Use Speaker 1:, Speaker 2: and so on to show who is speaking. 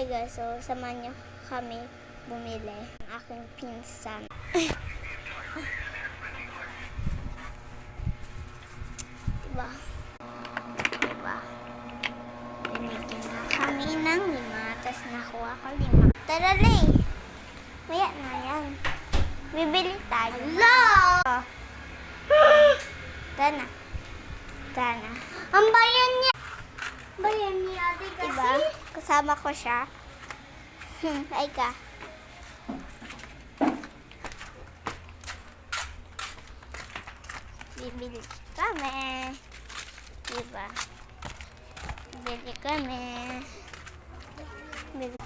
Speaker 1: Okay guys, so samahan niyo kami bumili ng aking pinsan. Diba? Diba? Binigyan na kami ng 5, tapos nakuha ko 5. Tara, Lay! Maya na yan. Bibili tayo. Hello! Tana. Tana. Ang bayan niya! Bayan niya, ate kasi. Diba? Kasama ko siya. Ay ka. Bibili kami. Diba? Bibili kami. Bibili.